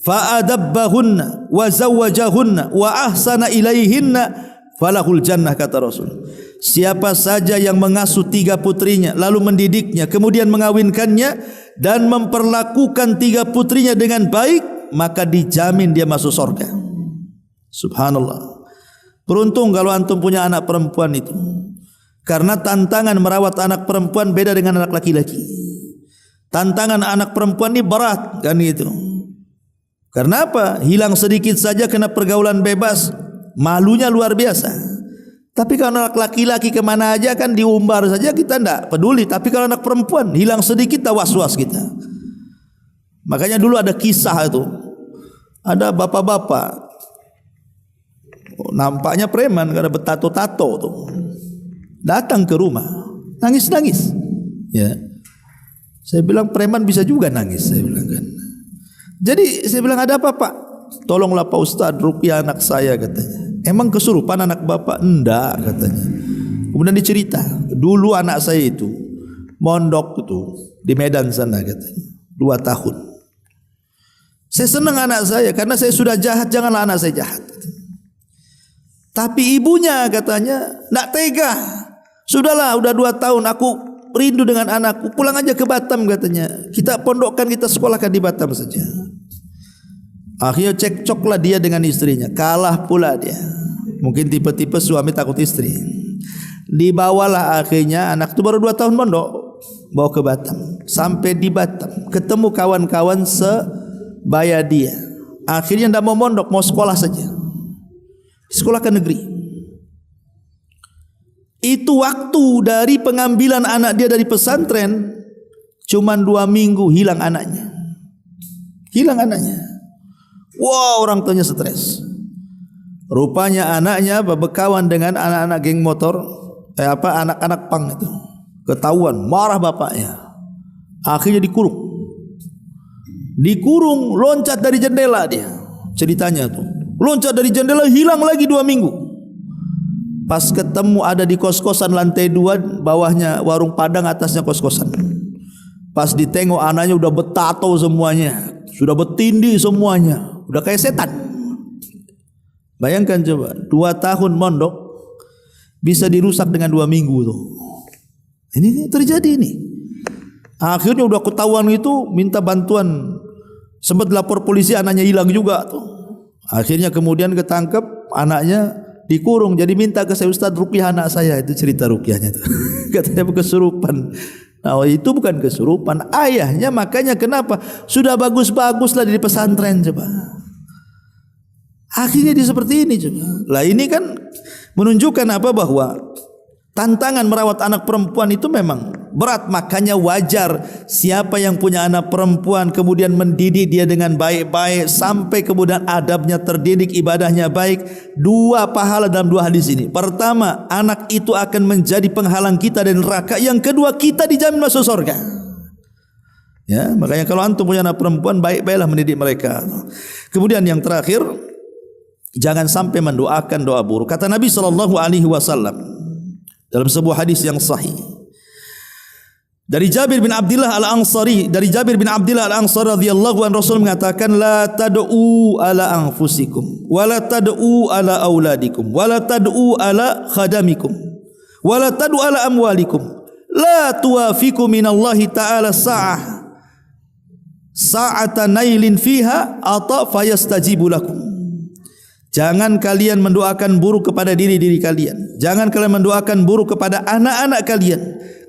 fa adabbahunna wa zawwajahunna wa ahsana ilaihinna falahul jannah, kata Rasul. Siapa saja yang mengasuh 3 putrinya lalu mendidiknya kemudian mengawinkannya dan memperlakukan 3 putrinya dengan baik, maka dijamin dia masuk surga. Subhanallah. Beruntung kalau antum punya anak perempuan itu. Karena tantangan merawat anak perempuan beda dengan anak laki-laki. Tantangan anak perempuan ini berat kan gitu. Karena apa? Hilang sedikit saja kena pergaulan bebas, malunya luar biasa. Tapi kalau anak laki-laki kemana aja kan diumbar saja, kita tidak peduli. Tapi kalau anak perempuan hilang sedikit kita was-was kita. Makanya dulu ada kisah itu. Ada bapak-bapak, nampaknya preman karena bertato-tato tuh, datang ke rumah nangis-nangis. Ya. Saya bilang preman bisa juga nangis, saya bilang kan. Jadi saya bilang, ada apa Pak? Tolonglah Pak Ustadz, rupiah anak saya katanya. Emang kesurupan anak bapak? Enggak katanya. Kemudian dicerita, dulu anak saya itu mondok itu di Medan sana katanya, 2 tahun. Saya senang anak saya karena saya sudah jahat, janganlah anak saya jahat. Tapi ibunya katanya enggak tega. Sudahlah, udah 2 tahun aku rindu dengan anakku, pulang aja ke Batam katanya. Kita pondokkan, kita sekolahkan di Batam saja. Akhirnya cekcoklah dia dengan istrinya, kalah pula dia. Mungkin tipe-tipe suami takut istri. Dibawalah akhirnya anak itu baru 2 tahun mondok, bawa ke Batam. Sampai di Batam ketemu kawan-kawan sebaya dia. Akhirnya tidak mau mondok, mau sekolah saja. Sekolah ke negeri. Itu waktu dari pengambilan anak dia dari pesantren cuman 2 minggu hilang anaknya. Hilang anaknya. Wah, orang tuanya stres. Rupanya anaknya berkawan dengan anak-anak geng motor, anak-anak pang itu. Ketahuan, marah bapaknya. Akhirnya dikurung. Dikurung, loncat dari jendela dia. Ceritanya tuh. Loncat dari jendela, hilang lagi 2 minggu. Pas ketemu ada di kos-kosan lantai 2, bawahnya warung Padang, atasnya kos-kosan. Pas ditengok anaknya udah bertato semuanya, sudah bertindih semuanya, udah kayak setan. Bayangkan coba, 2 tahun mondok bisa dirusak dengan 2 minggu tuh. Ini terjadi ini. Akhirnya udah ketahuan itu, minta bantuan. Sempat lapor polisi, anaknya hilang juga tuh. Akhirnya kemudian ketangkep, anaknya dikurung. Jadi minta ke saya, Ustaz rupiah anak saya. Itu cerita rupiahnya tuh. Katanya kesurupan. Nah, itu bukan kesurupan, ayahnya. Makanya kenapa sudah bagus-bagus lah di pesantren coba. Akhirnya dia seperti ini coba. Lah ini kan menunjukkan apa, bahwa tantangan merawat anak perempuan itu memang berat. Makanya wajar siapa yang punya anak perempuan kemudian mendidik dia dengan baik-baik sampai kemudian adabnya terdidik, ibadahnya baik. 2 pahala dalam 2 hadis ini. Pertama, anak itu akan menjadi penghalang kita dari neraka. Yang kedua, kita dijamin masuk surga. Ya, makanya kalau antum punya anak perempuan, baik-baiklah mendidik mereka. Kemudian yang terakhir, Jangan sampai mendoakan doa buruk. Kata Nabi SAW dalam sebuah hadis yang sahih dari Jabir bin Abdullah Al-Ansari, radhiyallahu anhu, Rasul mengatakan, la tad'u ala anfusikum wa la tad'u ala auladikum wa la tad'u ala khadamikum wa la tad'u ala amwalikum la tuwafiku minallahi ta'ala sa'ata nailin fiha ata fayastajibu lakum. Jangan kalian mendoakan buruk kepada diri-diri kalian. Jangan kalian mendoakan buruk kepada anak-anak kalian,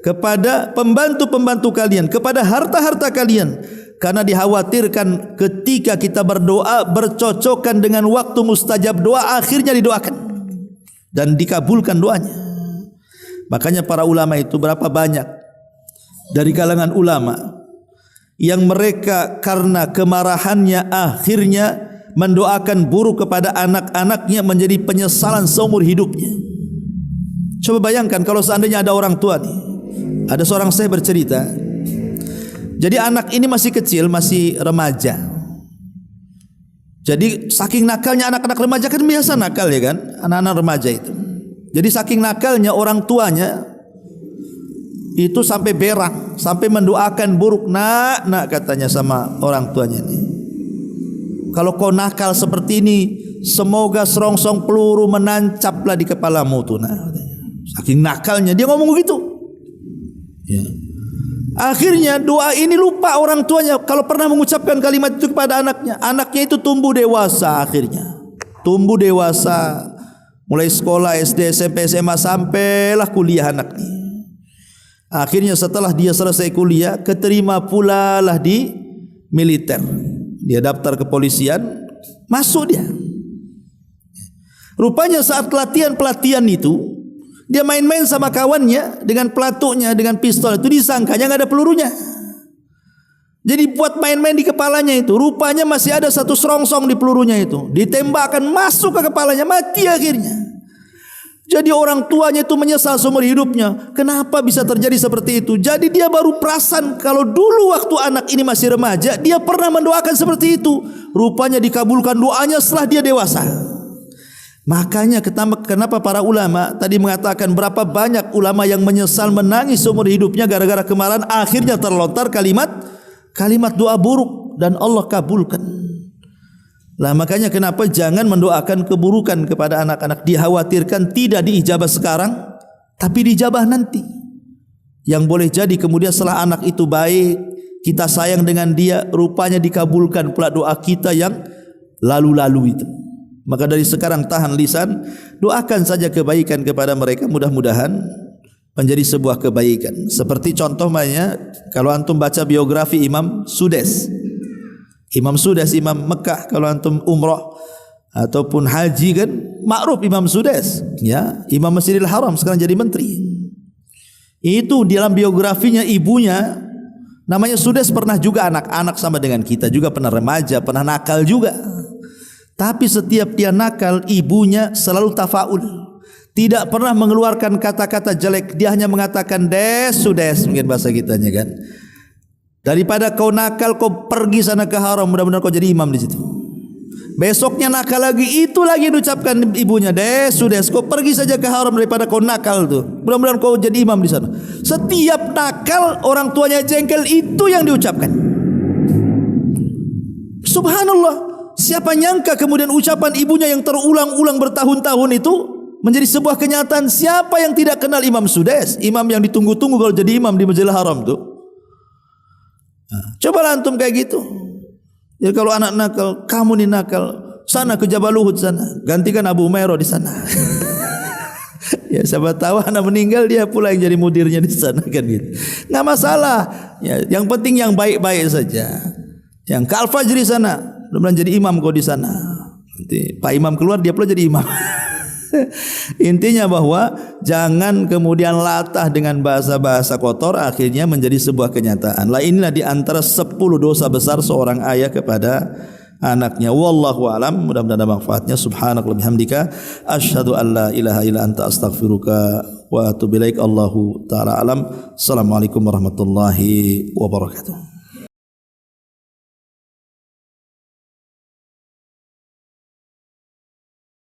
kepada pembantu-pembantu kalian, kepada harta-harta kalian. Karena dikhawatirkan ketika kita berdoa bercocokan dengan waktu mustajab doa, akhirnya didoakan dan dikabulkan doanya. Makanya para ulama itu, berapa banyak dari kalangan ulama yang mereka karena kemarahannya akhirnya mendoakan buruk kepada anak-anaknya menjadi penyesalan seumur hidupnya. Coba bayangkan kalau seandainya ada orang tua nih. Ada seorang saya bercerita. Jadi anak ini masih kecil, masih remaja. Jadi saking nakalnya anak-anak remaja, kan biasa nakal ya kan, anak-anak remaja itu. Jadi saking nakalnya orang tuanya itu sampai berang, sampai mendoakan buruk. Nak katanya sama orang tuanya ini, kalau kau nakal seperti ini, semoga serongsong peluru menancaplah di kepalamu tuh. Nah, saking nakalnya dia ngomong begitu. Ya. Akhirnya doa ini lupa orang tuanya kalau pernah mengucapkan kalimat itu kepada anaknya. Anaknya itu tumbuh dewasa akhirnya. Tumbuh dewasa, mulai sekolah SD, SMP, SMA sampailah kuliah anaknya. Akhirnya setelah dia selesai kuliah, keterima pula lah di militer. Dia daftar kepolisian, masuk dia. Rupanya saat pelatihan itu, dia main-main sama kawannya dengan pelatuknya, dengan pistol itu, disangkanya nggak ada pelurunya. Jadi buat main-main di kepalanya itu, rupanya masih ada satu serongsong di pelurunya itu. Ditembakkan masuk ke kepalanya, mati akhirnya. Jadi orang tuanya itu menyesal seumur hidupnya. Kenapa bisa terjadi seperti itu? Jadi dia baru perasan kalau dulu waktu anak ini masih remaja, dia pernah mendoakan seperti itu. Rupanya dikabulkan doanya setelah dia dewasa. Makanya kenapa para ulama tadi mengatakan berapa banyak ulama yang menyesal, menangis seumur hidupnya gara-gara kemarahan, akhirnya terlontar kalimat doa buruk dan Allah kabulkan. Lah makanya kenapa jangan mendoakan keburukan kepada anak-anak. Dikhawatirkan tidak diijabah sekarang, tapi diijabah nanti. Yang boleh jadi kemudian setelah anak itu baik, kita sayang dengan dia, rupanya dikabulkan pula doa kita yang lalu-lalu itu. Maka dari sekarang tahan lisan, doakan saja kebaikan kepada mereka, mudah-mudahan menjadi sebuah kebaikan. Seperti contohnya kalau antum baca biografi Imam Sudes, Imam Mekah, kalau antum umrah ataupun haji kan makruf Imam Sudes, ya, Imam Masjidil Haram, sekarang jadi menteri. Itu dalam biografinya ibunya namanya Sudes, pernah juga anak-anak sama dengan kita, juga pernah remaja, pernah nakal juga. Tapi setiap dia nakal, ibunya selalu tafaul, tidak pernah mengeluarkan kata-kata jelek. Dia hanya mengatakan Sudes, mungkin bahasa kitanya kan. Daripada kau nakal, kau pergi sana ke haram, mudah-mudahan kau jadi imam di situ. Besoknya nakal lagi, itu lagi diucapkan ibunya, Sudes, kau pergi saja ke haram daripada kau nakal tuh. Mudah-mudahan kau jadi imam di sana. Setiap nakal orang tuanya jengkel, itu yang diucapkan. Subhanallah, siapa nyangka kemudian ucapan ibunya yang terulang-ulang bertahun-tahun itu menjadi sebuah kenyataan. Siapa yang tidak kenal Imam Sudes, imam yang ditunggu-tunggu kalau jadi imam di Masjidil Haram tuh. Coba antum kayak gitu. Jadi kalau anak nakal, kamu nih nakal, sana ke Jabal Uhud sana, gantikan Abu Umairah di sana. Ya siapa tahu anak meninggal, dia pula yang jadi mudirnya di sana kan gitu. Nggak masalah. Ya, yang penting yang baik-baik saja. Yang ke Al-Fajri sana, mudah-mudahan jadi imam kau di sana. Nanti Pak Imam keluar, dia pula jadi imam. Intinya bahwa jangan kemudian latah dengan bahasa-bahasa kotor, akhirnya menjadi sebuah kenyataan. Lah inilah di antara 10 dosa besar seorang ayah kepada anaknya. Wallahu alam, mudah-mudahan ada manfaatnya. Subhanakallahumma bihamdika asyhadu an la ilaha illa anta astaghfiruka wa atubu ilaik. Allahu taala alam. Assalamualaikum warahmatullahi wabarakatuh.